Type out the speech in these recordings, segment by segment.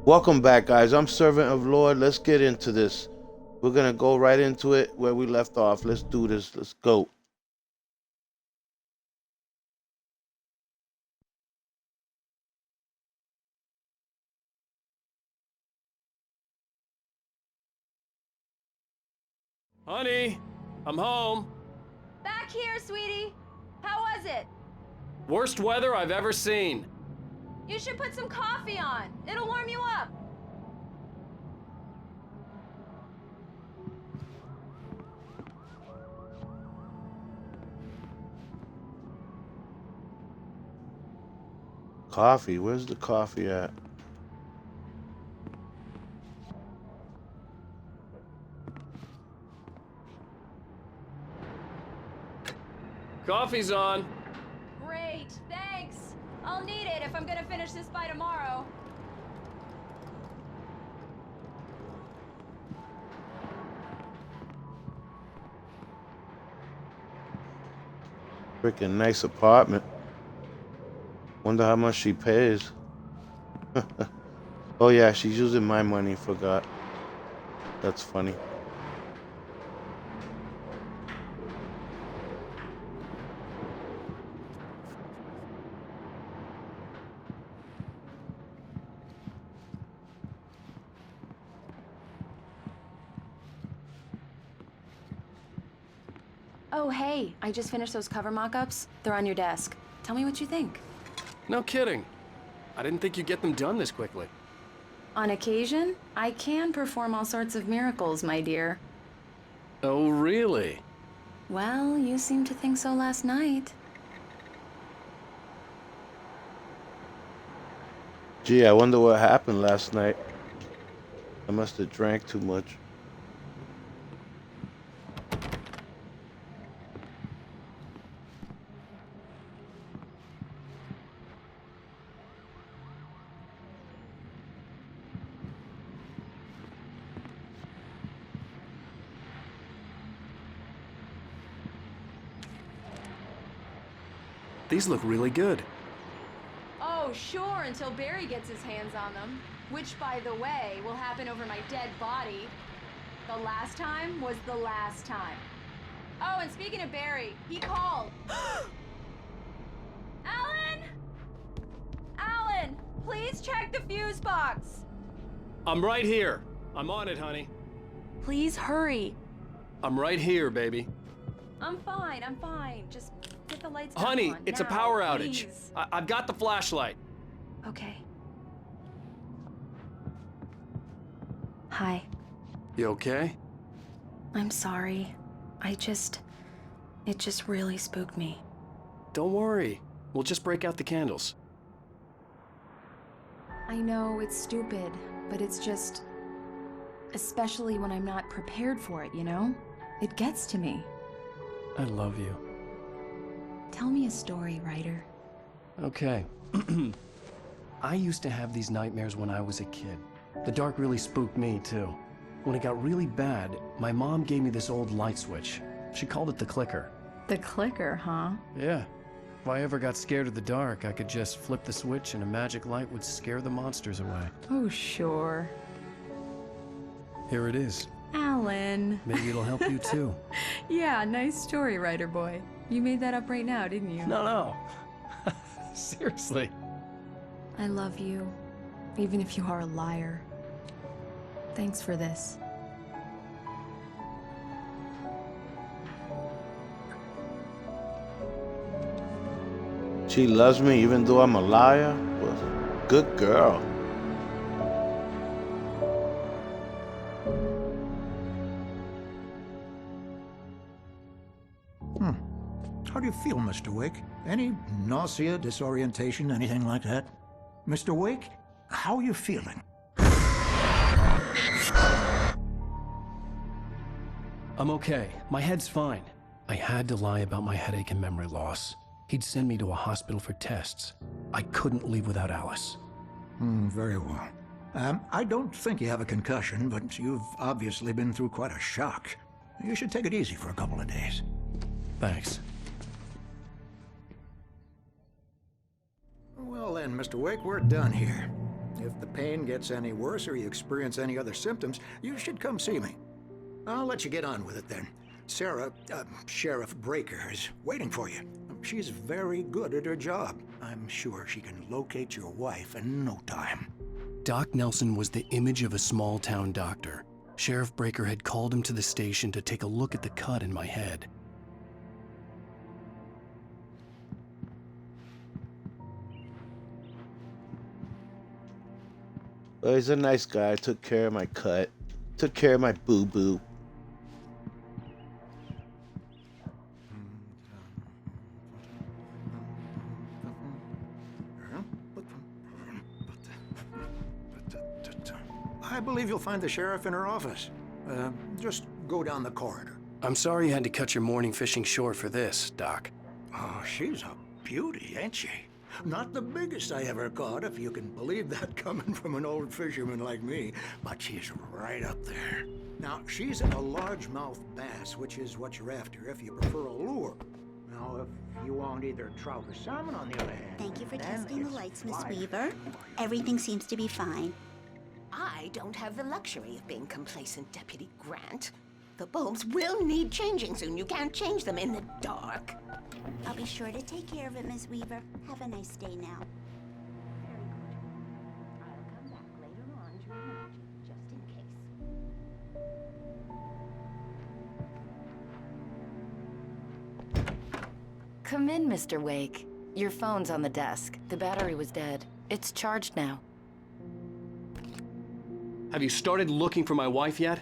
Welcome back, guys. I'm Servant of Lord. Let's get into this. We're gonna go right into it where we left off. Let's do this. Let's go. Honey, I'm home. Back here, sweetie. How was it? Worst weather I've ever seen. You should put some coffee on. It'll warm you up. Coffee. Where's the coffee at? Coffee's on. Great, thanks. I'll need it if I'm gonna finish this by tomorrow. Freaking nice apartment. Wonder how much she pays. Oh yeah, she's using my money. Forgot. That's funny. Oh, hey, I just finished those cover mock-ups. They're on your desk. Tell me what you think. No kidding. I didn't think you'd get them done this quickly. On occasion, I can perform all sorts of miracles, my dear. Oh, really? Well, you seemed to think so last night. Gee, I wonder what happened last night. I must have drank too much. These look really good. Oh, sure, until Barry gets his hands on them. Which, by the way, will happen over my dead body. The last time was the last time. Oh, and speaking of Barry, he called. Alan! Alan, please check the fuse box. I'm right here. I'm on it, honey. Please hurry. I'm right here, baby. I'm fine, I'm fine. Just get the lights back Honey, on it's a now, power outage. please. I've got the flashlight. Okay. Hi. You okay? I'm sorry. It just really spooked me. Don't worry. We'll just break out the candles. I know it's stupid, but it's just... Especially when I'm not prepared for it, you know? It gets to me. I love you. Tell me a story, writer. Okay. I used to have these nightmares when I was a kid. The dark really spooked me, too. When it got really bad, my mom gave me this old light switch. She called it the clicker. The clicker, huh? Yeah. If I ever got scared of the dark, I could just flip the switch and a magic light would scare the monsters away. Oh, sure. Here it is. Alan. Maybe it'll help you, too. Yeah, nice story, writer boy. You made that up right now, didn't you? No. Seriously. I love you, even if you are a liar. Thanks for this. She loves me even though I'm a liar? Well, good girl. How do you feel, Mr. Wake? Any nausea, disorientation, anything like that? Mr. Wake, how are you feeling? I'm okay. My head's fine. I had to lie about my headache and memory loss. He'd send me to a hospital for tests. I couldn't leave without Alice. Very well. I don't think you have a concussion, but you've obviously been through quite a shock. You should take it easy for a couple of days. Thanks. Well then, Mr. Wake, we're done here. If the pain gets any worse or you experience any other symptoms, you should come see me. I'll let you get on with it then. Sarah, Sheriff Breaker, is waiting for you. She's very good at her job. I'm sure she can locate your wife in no time. Doc Nelson was the image of a small-town doctor. Sheriff Breaker had called him to the station to take a look at the cut in my head. Well, he's a nice guy. Took care of my cut. Took care of my boo-boo. I believe you'll find the sheriff in her office. Just go down the corridor. I'm sorry you had to cut your morning fishing short for this, Doc. Oh, she's a beauty, ain't she? Not the biggest I ever caught, if you can believe that coming from an old fisherman like me, but she's right up there. Now, she's a largemouth bass, which is what you're after if you prefer a lure. Now, if you want either trout or salmon, on the other hand... Thank you for then testing the it's lights, Miss fine. Weaver. Everything seems to be fine. I don't have the luxury of being complacent, Deputy Grant. The bulbs will need changing soon. You can't change them in the dark. I'll be sure to take care of it, Miss Weaver. Have a nice day now. Very good. I'll come back later on to remind you, just in case. Come in, Mr. Wake. Your phone's on the desk. The battery was dead. It's charged now. Have you started looking for my wife yet?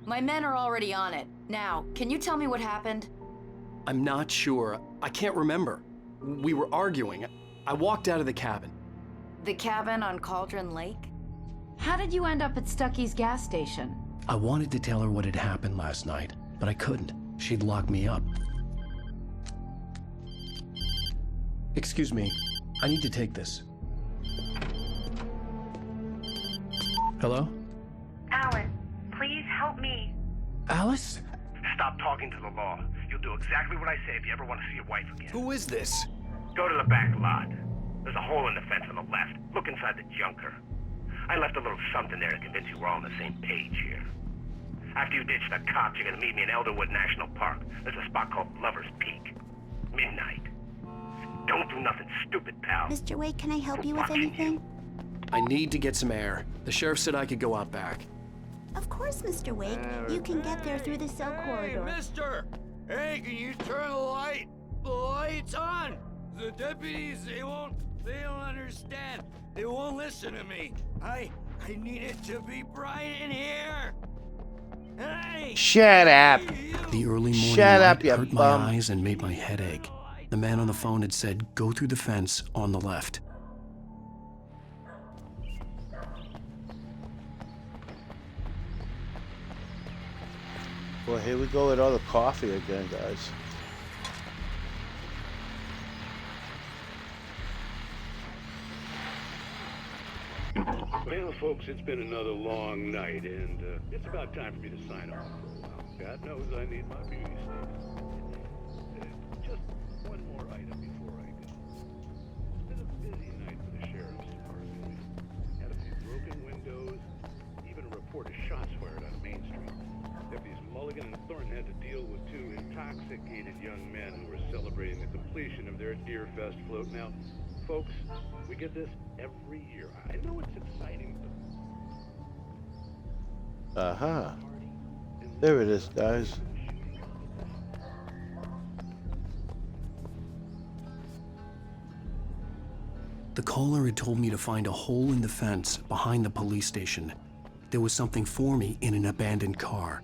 My men are already on it. Now, can you tell me what happened? I'm not sure. I can't remember. We were arguing. I walked out of the cabin. The cabin on Cauldron Lake? How did you end up at Stucky's gas station? I wanted to tell her what had happened last night, but I couldn't. She'd lock me up. Excuse me. I need to take this. Hello? Alan, please help me. Alice? Stop talking to the law. You'll do exactly what I say if you ever want to see your wife again. Who is this? Go to the back lot. There's a hole in the fence on the left. Look inside the junker. I left a little something there to convince you we're all on the same page here. After you ditch the cops, you're gonna meet me in Elderwood National Park. There's a spot called Lover's Peak. Midnight. Don't do nothing stupid, pal. Mr. Wake, can I help you with anything? I need to get some air. The sheriff said I could go out back. Of course, Mr. Wake. You can get there through the cell corridor. Mister! Hey, can you turn the lights on? The deputies, they don't understand. They won't listen to me. I need it to be bright in here. Hey! Shut up. The early morning Shut up, light you hurt my bum. eyes and made my head ache. The man on the phone had said, go through the fence on the left. Well, here we go with all the coffee again, guys. Well, folks, it's been another long night, and it's about time for me to sign off for a while. God knows I need my beauty sleep. Just one more item before I go. It's been a busy night for the sheriff's department. Had a few broken windows, even a report of shots fired on Main Street. Deputies Mulligan and Thornton had to deal with two intoxicated young men who were celebrating the completion of their Deer Fest float. Now, folks, we get this every year. I know it's exciting, but... Uh-huh. There it is, guys. The caller had told me to find a hole in the fence behind the police station. There was something for me in an abandoned car.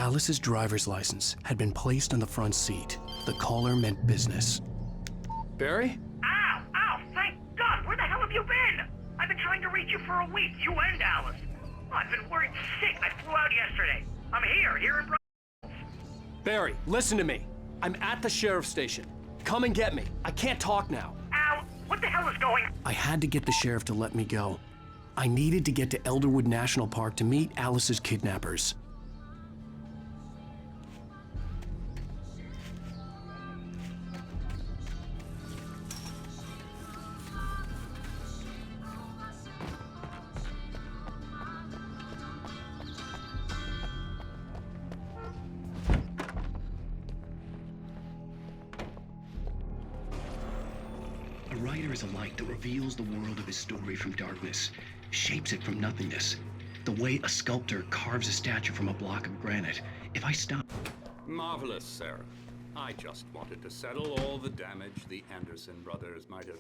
Alice's driver's license had been placed on the front seat. The caller meant business. Barry? Ow! Ow! Thank God! Where the hell have you been? I've been trying to reach you for a week, you and Alice. I've been worried sick. I flew out yesterday. I'm here in Barry, listen to me. I'm at the sheriff's station. Come and get me. I can't talk now. Ow! What the hell is going on? I had to get the sheriff to let me go. I needed to get to Elderwood National Park to meet Alice's kidnappers. A writer is a light that reveals the world of his story from darkness, shapes it from nothingness. The way a sculptor carves a statue from a block of granite. If I stop... Marvelous, Sarah. I just wanted to settle all the damage the Anderson brothers might have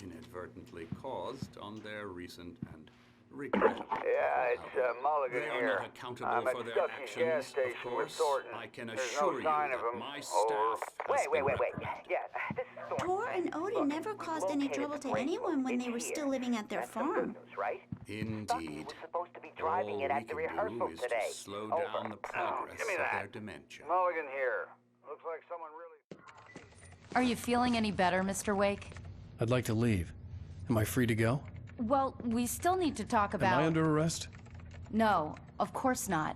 inadvertently caused on their recent and regrettable... Yeah, it's Mulligan They are here. not accountable I'm at for their Stuckey's gas actions, station of with course. Thornton. I can There's assure no you sign of that him. my staff has been Wait. record- Yeah, this is Thornton. Tor and Odin never caused any trouble to anyone when they were still living at their farm. Right? Indeed. was supposed to be All driving we it at the can rehearsal do is today. to slow down the progress Give me of that. their dementia. Mulligan here. Looks like someone really... Are you feeling any better, Mr. Wake? I'd like to leave. Am I free to go? Well, we still need to talk about... Am I under arrest? No, of course not.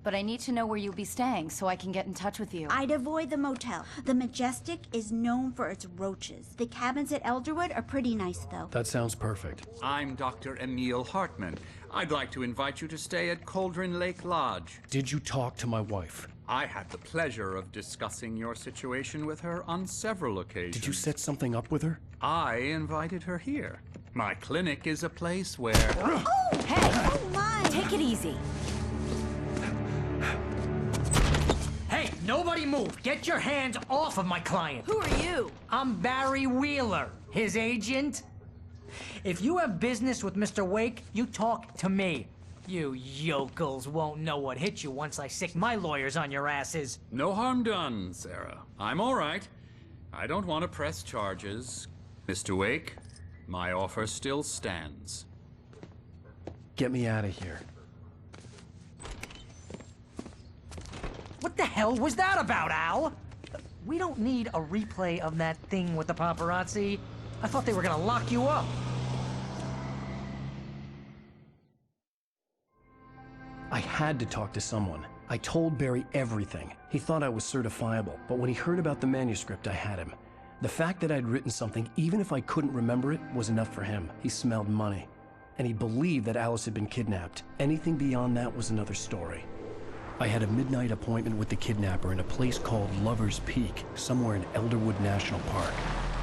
But I need to know where you'll be staying so I can get in touch with you. I'd avoid the motel. The Majestic is known for its roaches. The cabins at Elderwood are pretty nice, though. That sounds perfect. I'm Dr. Emil Hartman. I'd like to invite you to stay at Cauldron Lake Lodge. Did you talk to my wife? I had the pleasure of discussing your situation with her on several occasions. Did you set something up with her? I invited her here. My clinic is a place where... Oh! Hey! Oh, my! Take it easy. Hey, nobody move! Get your hands off of my client! Who are you? I'm Barry Wheeler, his agent. If you have business with Mr. Wake, you talk to me. You yokels won't know what hit you once I sick my lawyers on your asses. No harm done, Sarah. I'm all right. I don't want to press charges. Mr. Wake, my offer still stands. Get me out of here. What the hell was that about, Al? We don't need a replay of that thing with the paparazzi. I thought they were gonna lock you up. I had to talk to someone. I told Barry everything. He thought I was certifiable, but when he heard about the manuscript, I had him. The fact that I'd written something, even if I couldn't remember it, was enough for him. He smelled money. And he believed that Alice had been kidnapped. Anything beyond that was another story. I had a midnight appointment with the kidnapper in a place called Lover's Peak, somewhere in Elderwood National Park.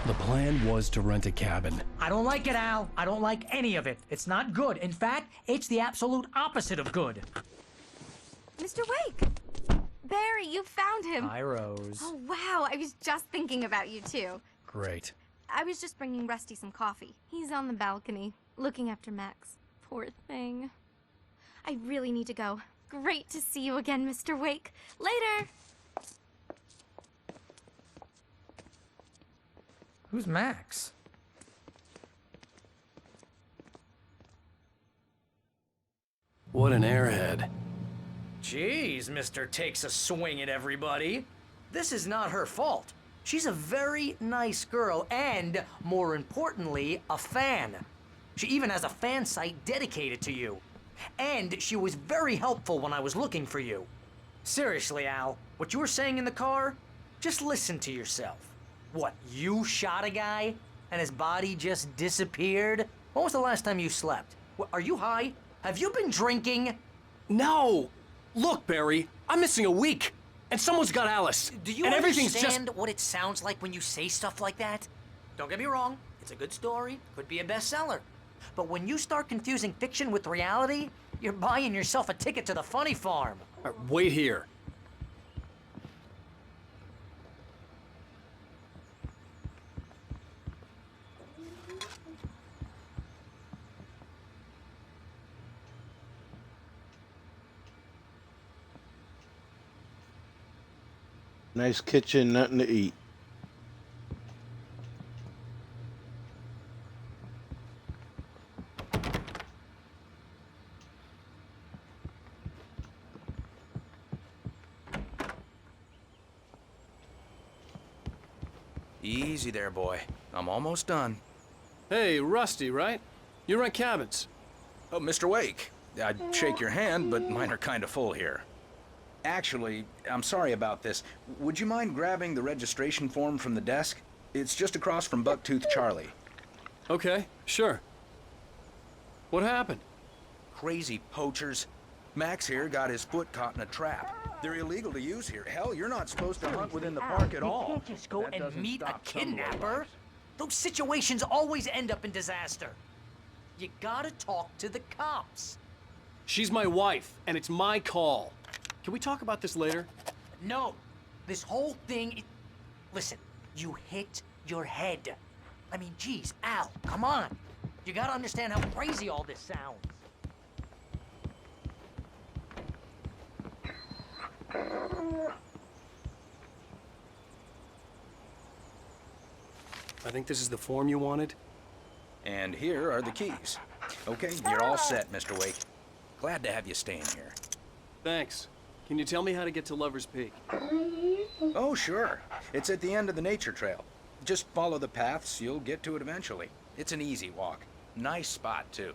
The plan was to rent a cabin. I don't like it, Al. I don't like any of it. It's not good. In fact, it's the absolute opposite of good. Mr. Wake! Barry, you found him! Hi, Rose. Oh, wow, I was just thinking about you, too. Great. I was just bringing Rusty some coffee. He's on the balcony, looking after Max. Poor thing. I really need to go. Great to see you again, Mr. Wake. Later! Who's Max? What an airhead. Jeez, Mr. Takes a swing at everybody. This is not her fault. She's a very nice girl and, more importantly, a fan. She even has a fan site dedicated to you. And she was very helpful when I was looking for you. Seriously, Al, what you were saying in the car? Just listen to yourself. What, you shot a guy and his body just disappeared? When was the last time you slept? Are you high? Have you been drinking? No! Look, Barry, I'm missing a week. And someone's got Alice. Do you and understand what it sounds like when you say stuff like that? Don't get me wrong, it's a good story, could be a bestseller. But when you start confusing fiction with reality, you're buying yourself a ticket to the funny farm. Wait here. Nice kitchen, nothing to eat. Easy there, boy. I'm almost done. Hey, Rusty, right? You rent cabins. Oh, Mr. Wake. I'd shake your hand, but mine are kind of full here. Actually, I'm sorry about this. Would you mind grabbing the registration form from the desk? It's just across from Bucktooth Charlie. Okay, sure. What happened? Crazy poachers. Max here got his foot caught in a trap. They're illegal to use here. Hell, you're not supposed to hunt within the park at all. You can't just go That and doesn't meet a stop some kidnapper. lowlifes. Those situations always end up in disaster. You gotta talk to the cops. She's my wife, and it's my call. Can we talk about this later? No, this whole thing. Listen, you hit your head. I mean, geez, Al, come on. You gotta understand how crazy all this sounds. I think this is the form you wanted. And here are the keys. Okay, you're all set, Mr. Wake. Glad to have you staying here. Thanks. Can you tell me how to get to Lover's Peak? Oh, sure. It's at the end of the nature trail. Just follow the paths, you'll get to it eventually. It's an easy walk. Nice spot, too.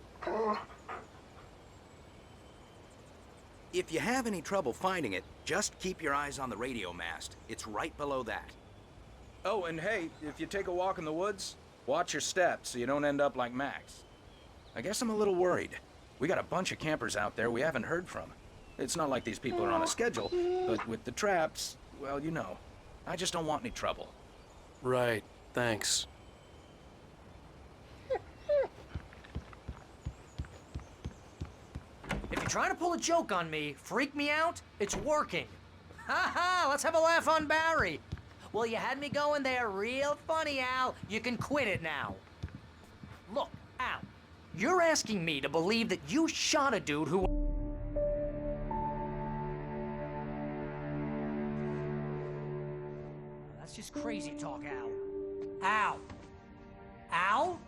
If you have any trouble finding it, just keep your eyes on the radio mast. It's right below that. Oh, and hey, if you take a walk in the woods, watch your steps so you don't end up like Max. I guess I'm a little worried. We got a bunch of campers out there we haven't heard from. It's not like these people are on a schedule, but with the traps, well, you know. I just don't want any trouble. Right, thanks. If you're trying to pull a joke on me, freak me out, it's working. Ha ha, let's have a laugh on Barry. Well, you had me going there real funny, Al. You can quit it now. Look, Al, you're asking me to believe that you shot a dude who... That's just crazy talk, Al. Al. Al?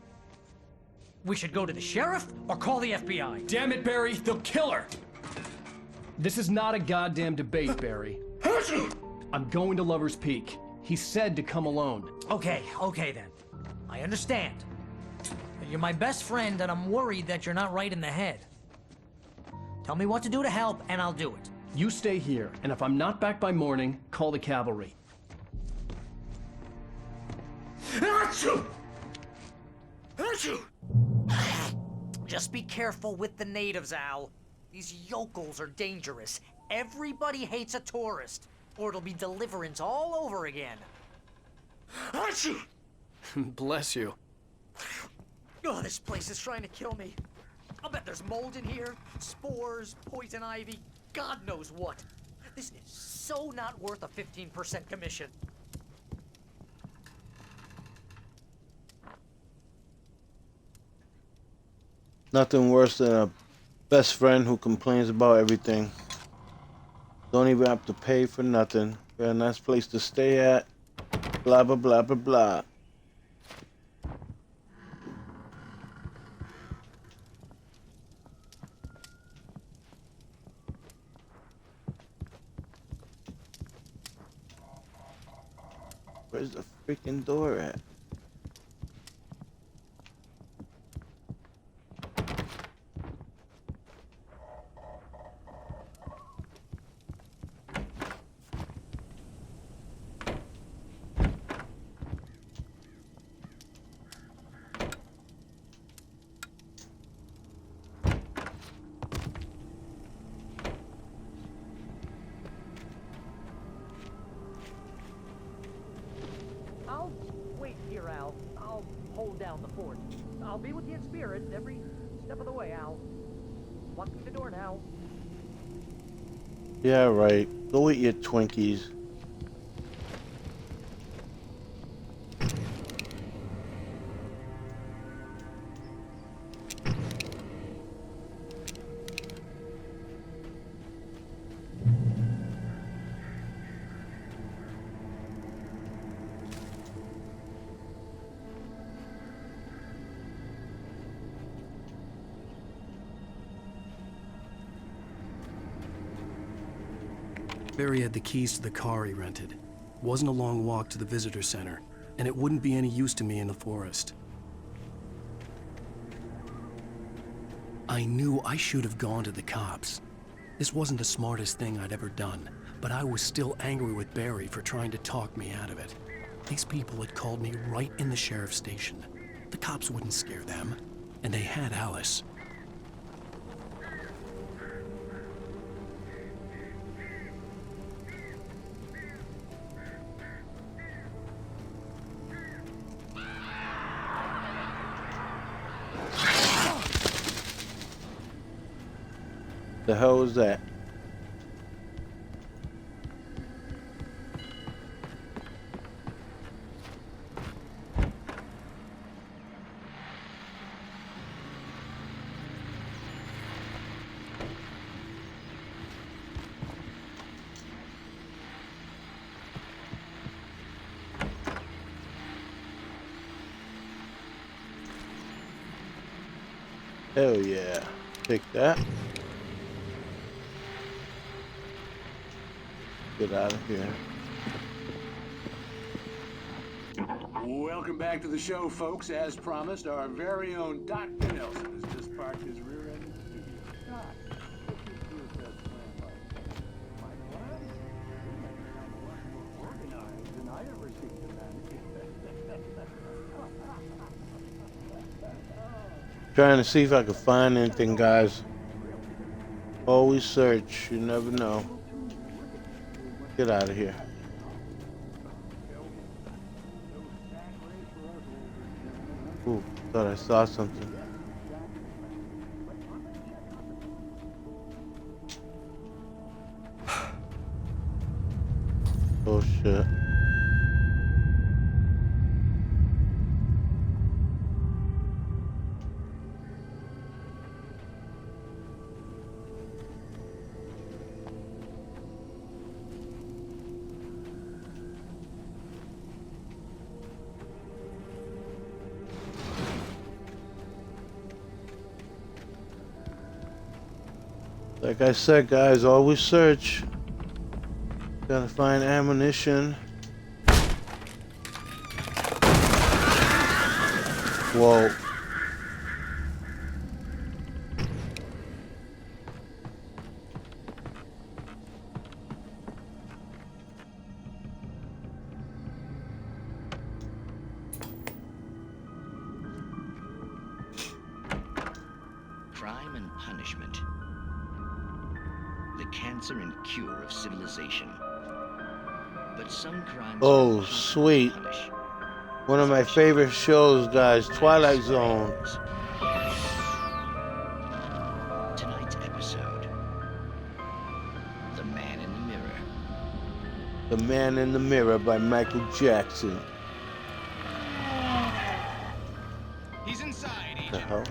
We should go to the sheriff or call the FBI. Damn it, Barry, they'll kill her! This is not a goddamn debate, Barry. I'm going to Lover's Peak. He said to come alone. Okay then. I understand. You're my best friend, and I'm worried that you're not right in the head. Tell me what to do to help, and I'll do it. You stay here, and if I'm not back by morning, call the cavalry. Achoo! Achoo! Just be careful with the natives, Al. These yokels are dangerous. Everybody hates a tourist, or it'll be Deliverance all over again. Achoo! Bless you. Oh, this place is trying to kill me. I'll bet there's mold in here, spores, poison ivy, God knows what. This is so not worth a 15% commission. Nothing worse than a best friend who complains about everything. Don't even have to pay for nothing. Got a nice place to stay at. Blah, blah, blah, blah, blah. Where's the freaking door at? I'll wait here, Al. I'll hold down the fort. I'll be with you in spirit every step of the way, Al. Locking the door now. Yeah, right. Go eat your Twinkies. Barry had the keys to the car he rented. Wasn't a long walk to the visitor center, and it wouldn't be any use to me in the forest. I knew I should have gone to the cops. This wasn't the smartest thing I'd ever done, but I was still angry with Barry for trying to talk me out of it. These people had called me right in the sheriff's station. The cops wouldn't scare them, and they had Alice. The hell was that? Hell yeah. Take that. Get out of here. Welcome back to the show, folks. As promised, our very own Dr. Nelson has just parked his rear end in the studio. Doc, what's your first best plan like? My plan? You make it sound a lot more organized than I ever seen you manage. Trying to see if I can find anything, guys. Always search. You never know. Get out of here. Ooh, thought I saw something. Oh shit. Like I said, guys, always search. Gotta find ammunition. Whoa. Crime and punishment. The cancer and cure of civilization. But some crimes Oh, sweet. One of my favorite shows, guys, Twilight Zone. Tonight's episode. The Man in the Mirror. The Man in the Mirror by Michael Jackson. He's inside, Agent. The hell?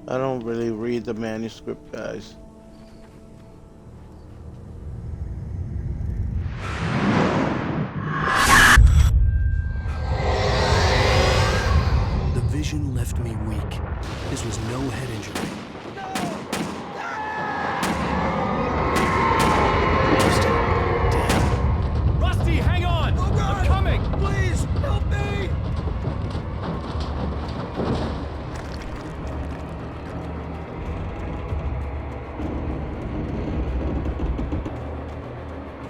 I don't really read the manuscript, guys. The vision left me weak. This was no head injury. Rusty, hang on! Oh, God! I'm coming! Please, help me!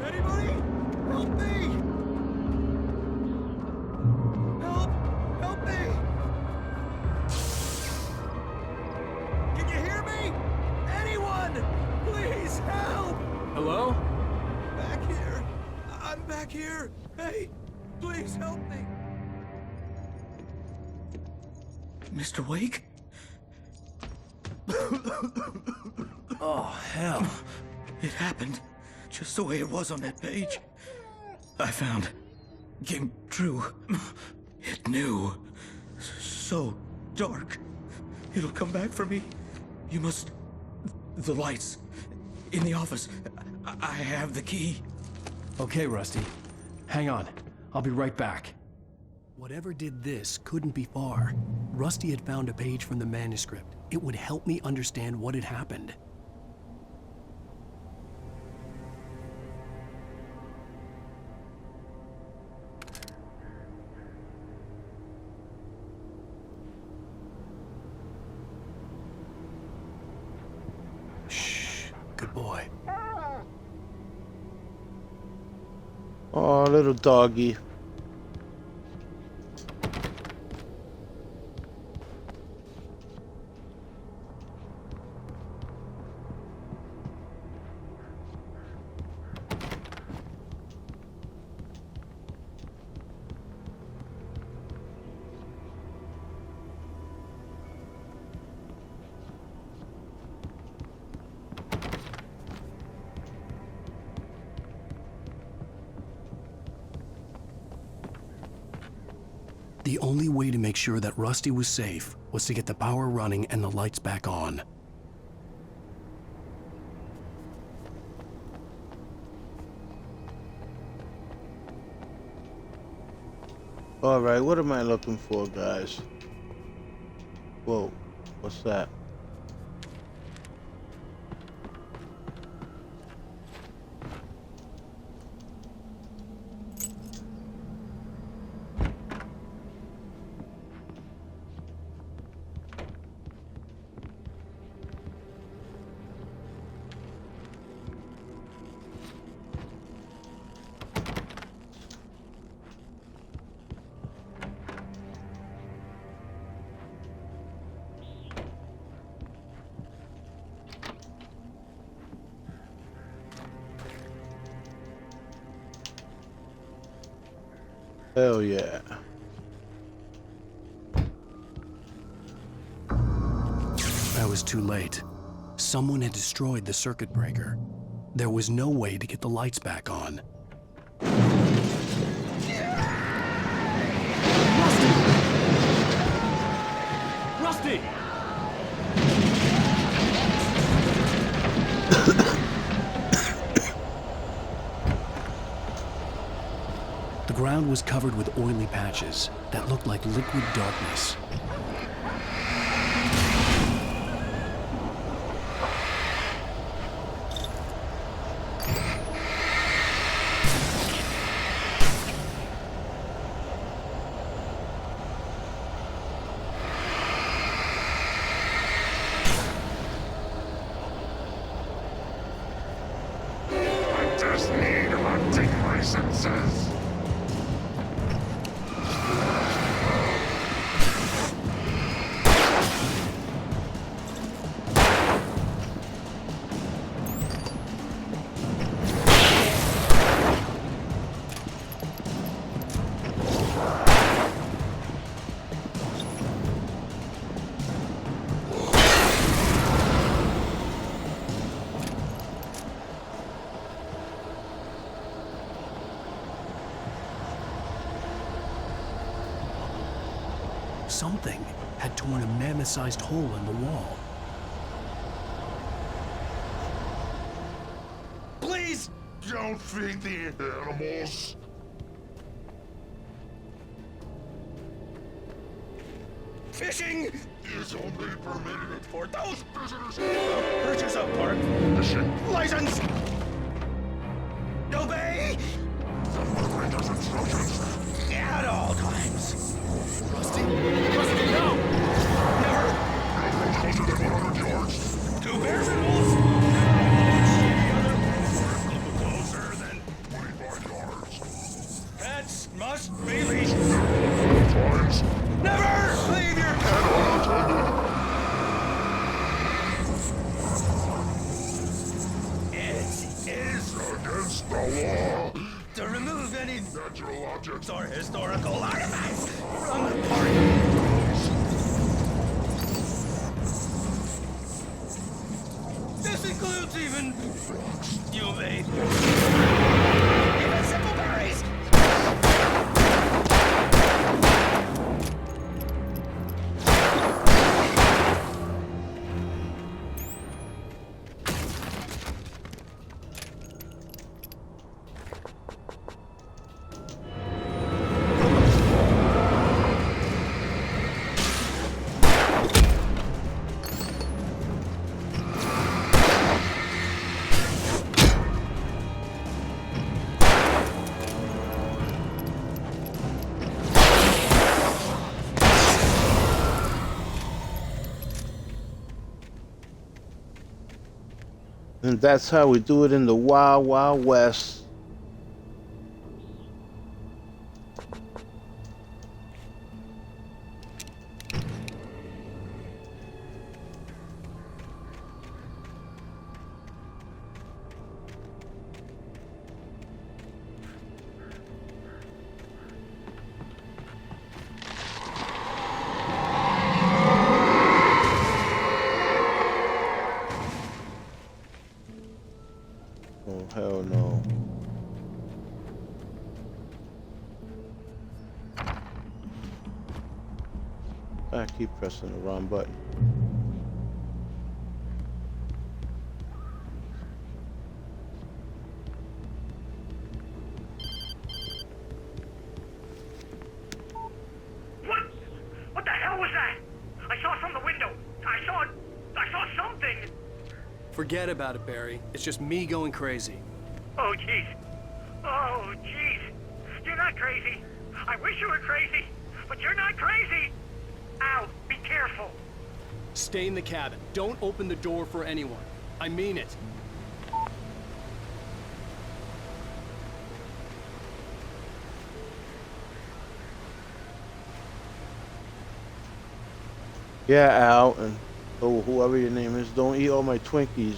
Anybody? Help me! Help me! Can you hear me? Anyone? Please help! Hello? Back here. I'm back here. Hey, please help me. Mr. Wake? Oh, hell. It happened just the way it was on that page. I found. Came true. new. So dark. It'll come back for me. You must... The lights. In the office. I have the key. Okay, Rusty. Hang on. I'll be right back. Whatever did this couldn't be far. Rusty had found a page from the manuscript. It would help me understand what had happened. Shh. Good boy. Oh, little doggy. The only way to make sure that Rusty was safe was to get the power running and the lights back on. Alright, what am I looking for, guys? Whoa, what's that? Hell yeah. I was too late. Someone had destroyed the circuit breaker. There was no way to get the lights back on. Rusty! The ground was covered with oily patches that looked like liquid darkness. I just need to update my senses. Something had torn a mammoth-sized hole in the wall. Please don't feed the animals. Fishing is only permitted for those visitors. purchase of park Fishing license. Obey the moderator's instructions at all times. Rusty, no! Never! closer than 100 yards. 2 bears and wolves? Closer than 25 yards. pets must be leashed. Times. Never leave your pet It is against the law to remove any natural objects or historical artifacts from the park. This includes even you made. Even simple berries. And that's how we do it in the Wild Wild West. Oh, hell no. I keep pressing the wrong button. What the hell was that? I saw it from the window. I saw something. Forget about it, Barry. It's just me going crazy. Oh, jeez. Oh, jeez. You're not crazy. I wish you were crazy, but you're not crazy. Ow, be careful. Stay in the cabin. Don't open the door for anyone. I mean it. Yeah, Al, and whoever your name is, don't eat all my Twinkies.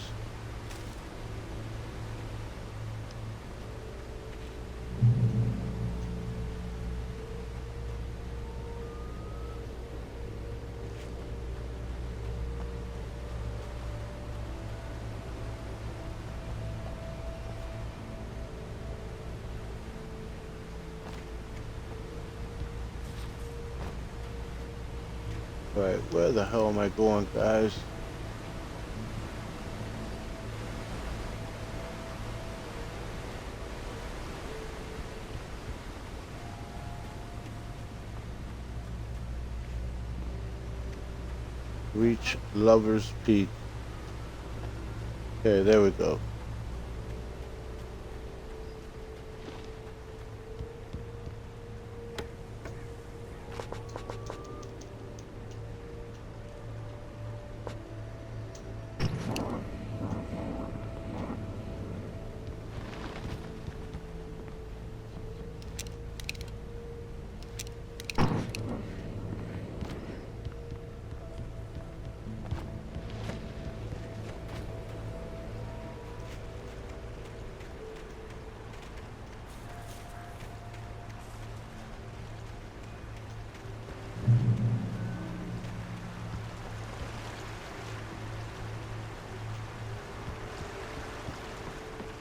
Right, where the hell am I going, guys? Reach Lover's Peak. Okay, there we go.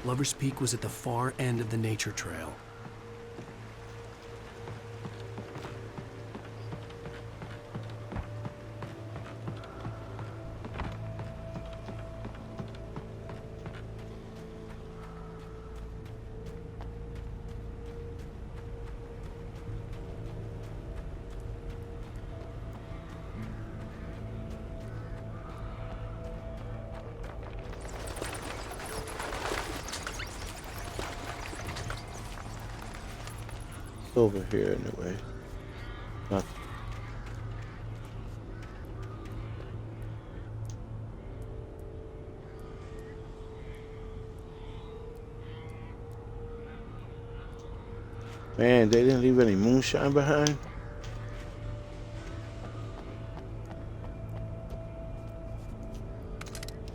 Lover's Peak was at the far end of the nature trail. Over here anyway. Not. Man, they didn't leave any moonshine behind.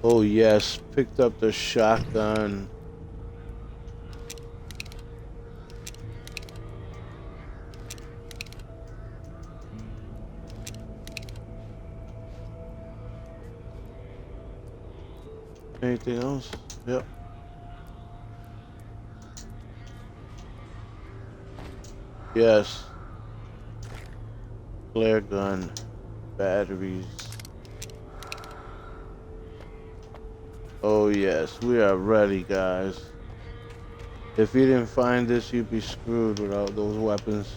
Oh yes, picked up the shotgun. Anything else? Yep. Yes. Flare gun. Batteries. Oh yes, we are ready, guys. If you didn't find this, you'd be screwed without those weapons.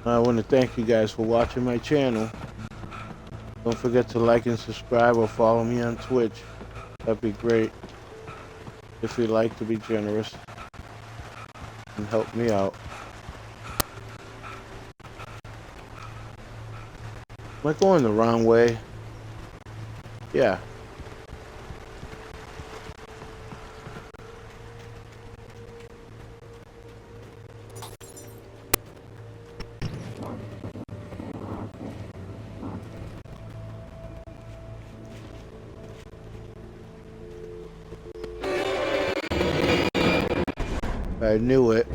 I want to thank you guys for watching my channel. Don't forget to like and subscribe or follow me on Twitch. That'd be great if you'd like to be generous. and help me out. Am I going the wrong way? Yeah. I knew it.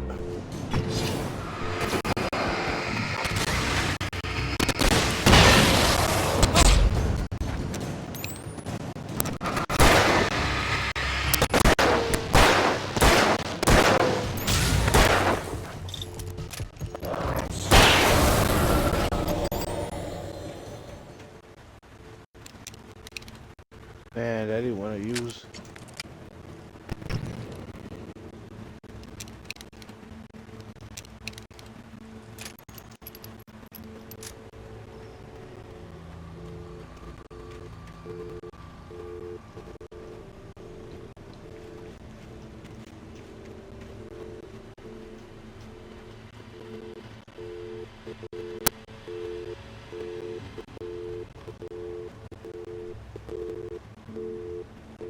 Man, I didn't want to use.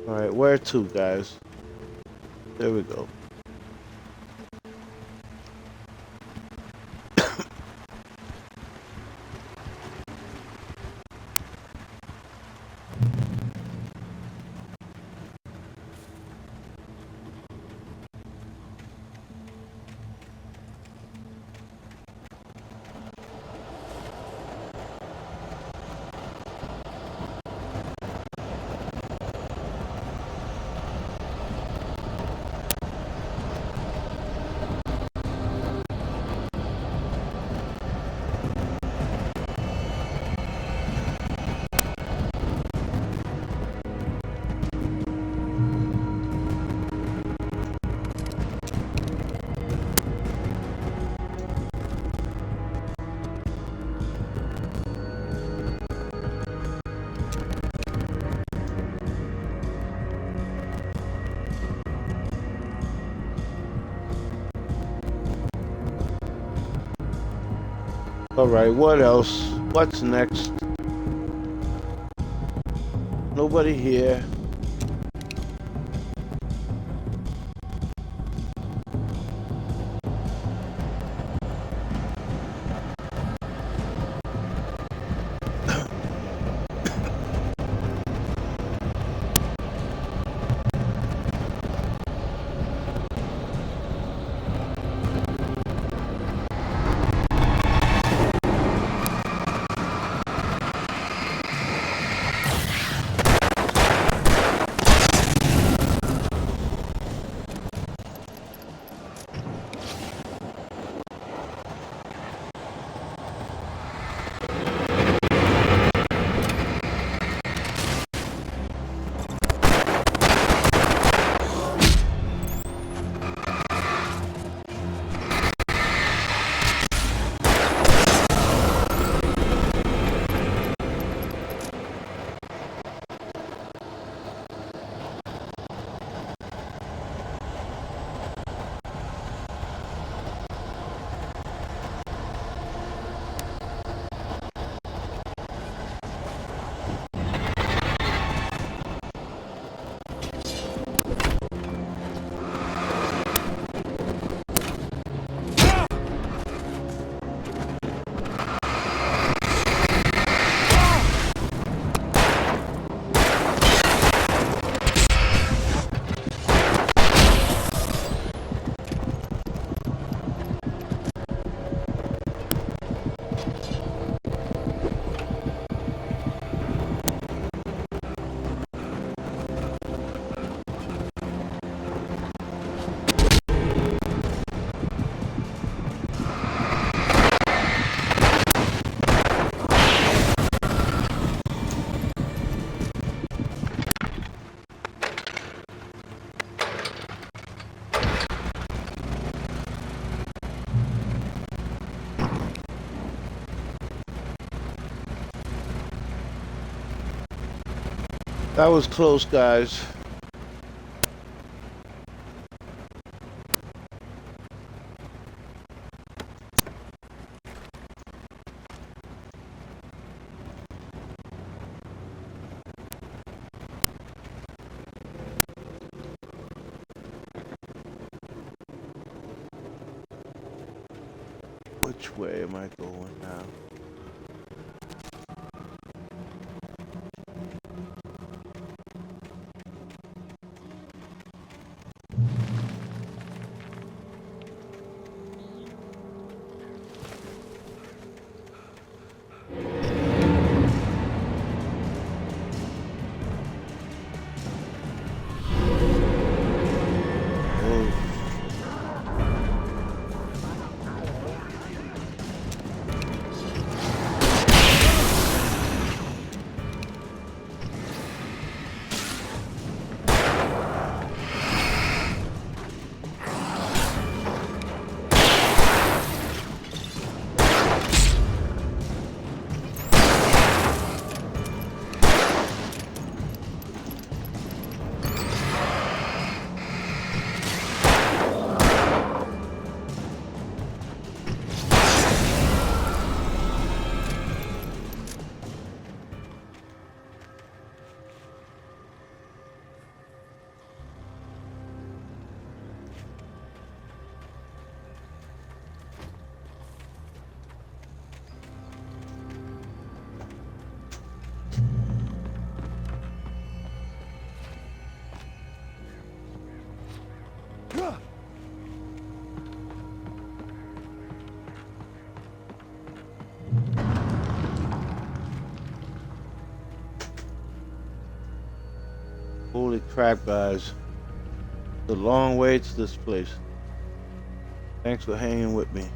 Alright, where to, guys? There we go. Alright, what else? What's next? Nobody here. That was close, guys. Which way am I going now? Holy crap, guys. It's a long way to this place. Thanks for hanging with me.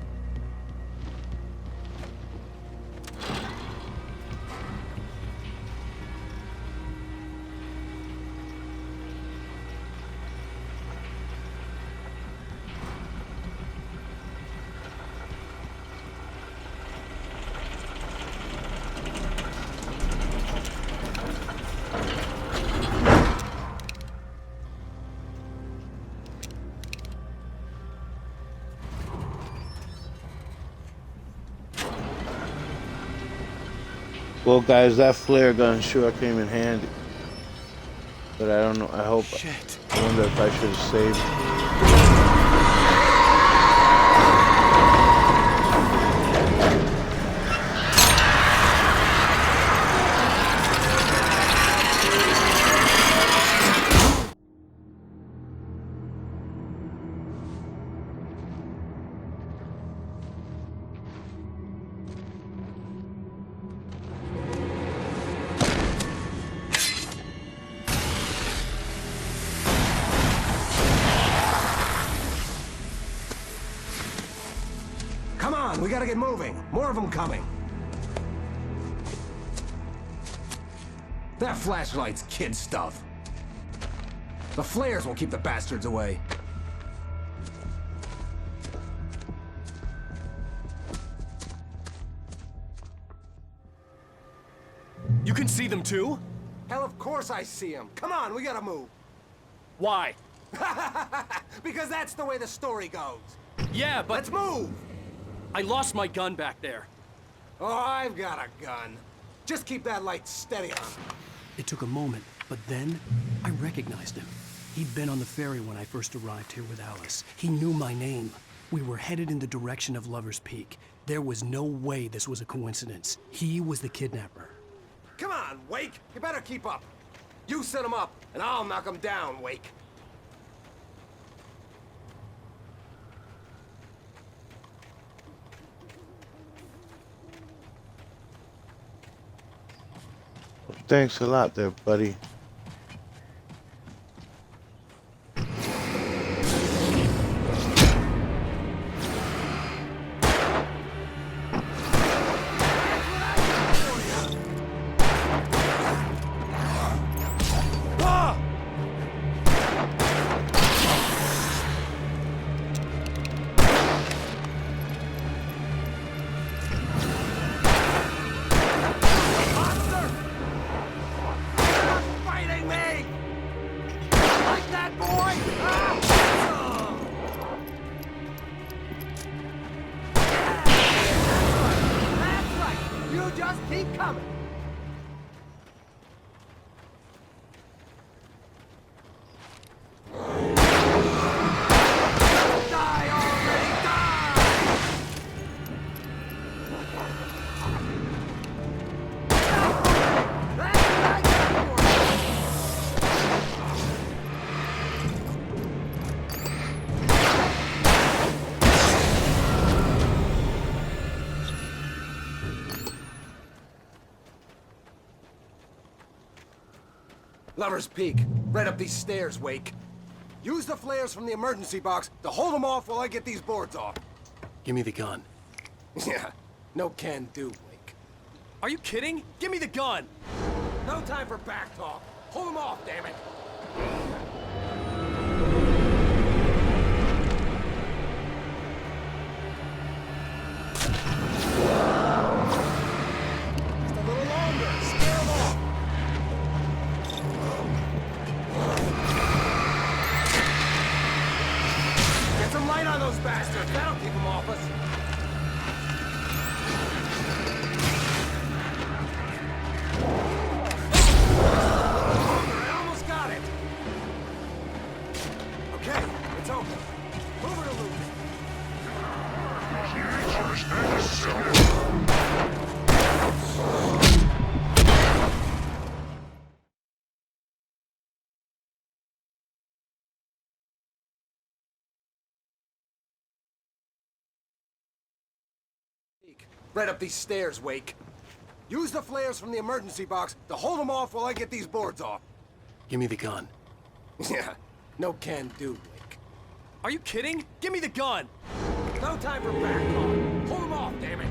Well, guys, that flare gun sure came in handy. But I don't know. I hope. Shit. I wonder if I should have saved. We gotta get moving. More of them coming. That flashlight's kid stuff. The flares will keep the bastards away. You can see them too? Hell, of course I see them. Come on, we gotta move. Why? Because that's the way the story goes. Yeah, but... Let's move! I lost my gun back there. Oh, I've got a gun. Just keep that light steady on. It took a moment, but then I recognized him. He'd been on the ferry when I first arrived here with Alice. He knew my name. We were headed in the direction of Lover's Peak. There was no way this was a coincidence. He was the kidnapper. Come on, Wake! You better keep up. You set him up, and I'll knock him down, Wake. Thanks a lot there, buddy. Lover's Peak. Right up these stairs, Wake. Use the flares from the emergency box to hold them off while I get these boards off. Give me the gun. Yeah, no can do, Wake. Are you kidding? Give me the gun! No time for back talk. Hold them off, damn it. Just a little longer. Scare them off. Get some light on those bastards. That'll keep them off us. I almost got it. Okay, it's open. Move it or lose it. Right up these stairs, Wake. Use the flares from the emergency box to hold them off while I get these boards off. Give me the gun. Yeah, no can do, Wake. Are you kidding? Give me the gun! No time for back talk. Hold them off, damn it.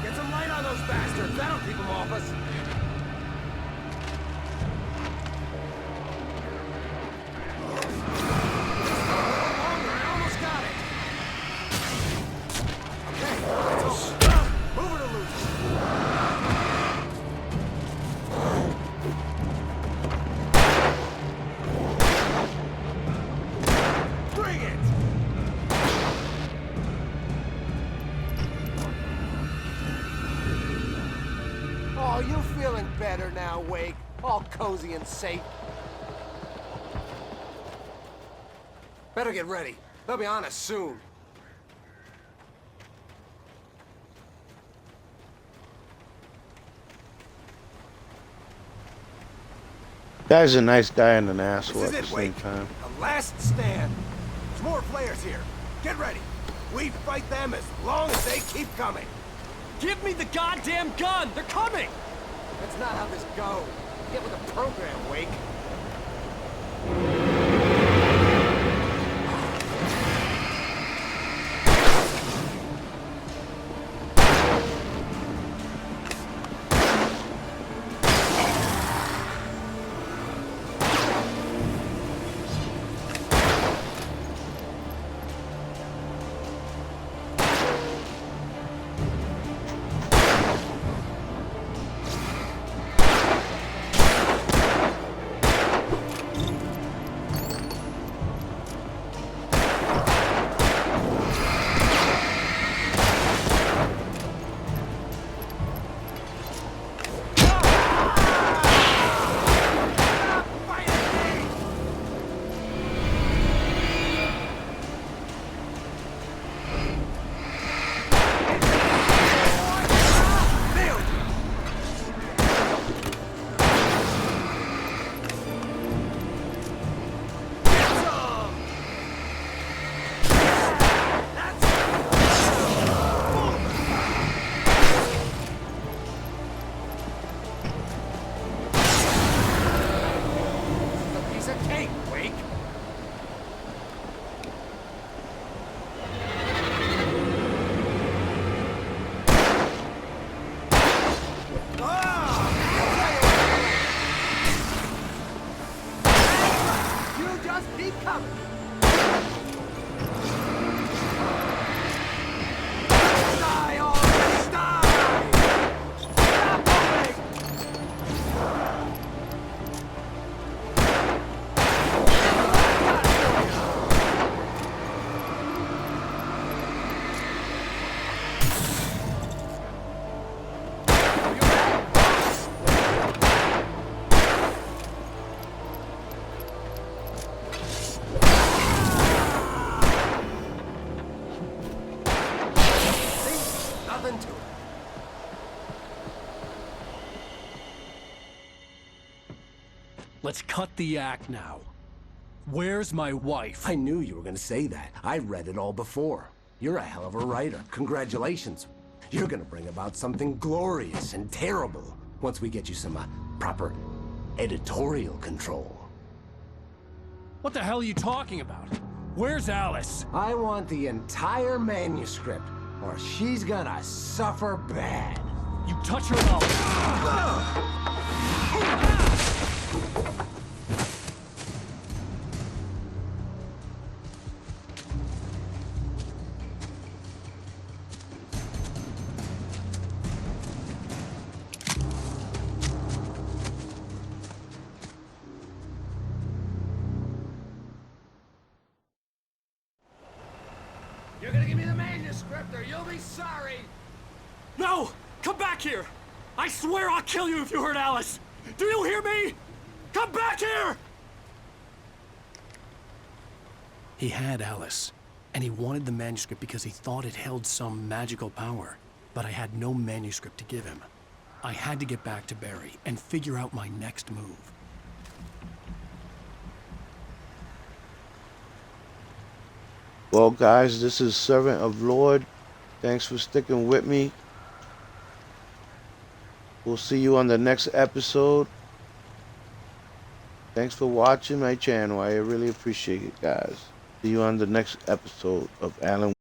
Get some light on those bastards. That'll keep them off us. I almost got it. Okay, it's open. Move it or lose it. Bring it. Oh, you feeling better now, Wake? All cozy and safe. Better get ready. They'll be on us soon. Guy's a nice guy and an asshole This at the is it, same Wake. time. The last stand. There's more flares here. Get ready. We fight them as long as they keep coming. Give me the goddamn gun! They're coming! That's not how this goes. Get with the program, Wake. Let's cut the act now. Where's my wife? I knew you were gonna say that. I read it all before. You're a hell of a writer. Congratulations. You're gonna bring about something glorious and terrible once we get you some proper editorial control. What the hell are you talking about? Where's Alice? I want the entire manuscript, or she's gonna suffer bad. You touch her and I'll... You're gonna give me the manuscript or you'll be sorry! No! Come back here! I swear I'll kill you if you hurt Alice! Do you hear me? Come back here! He had Alice, and he wanted the manuscript because he thought it held some magical power. But I had no manuscript to give him. I had to get back to Barry and figure out my next move. Well, guys, this is Servant of Lord. Thanks for sticking with me. We'll see you on the next episode. Thanks for watching my channel. I really appreciate it, guys. See you on the next episode of Alan.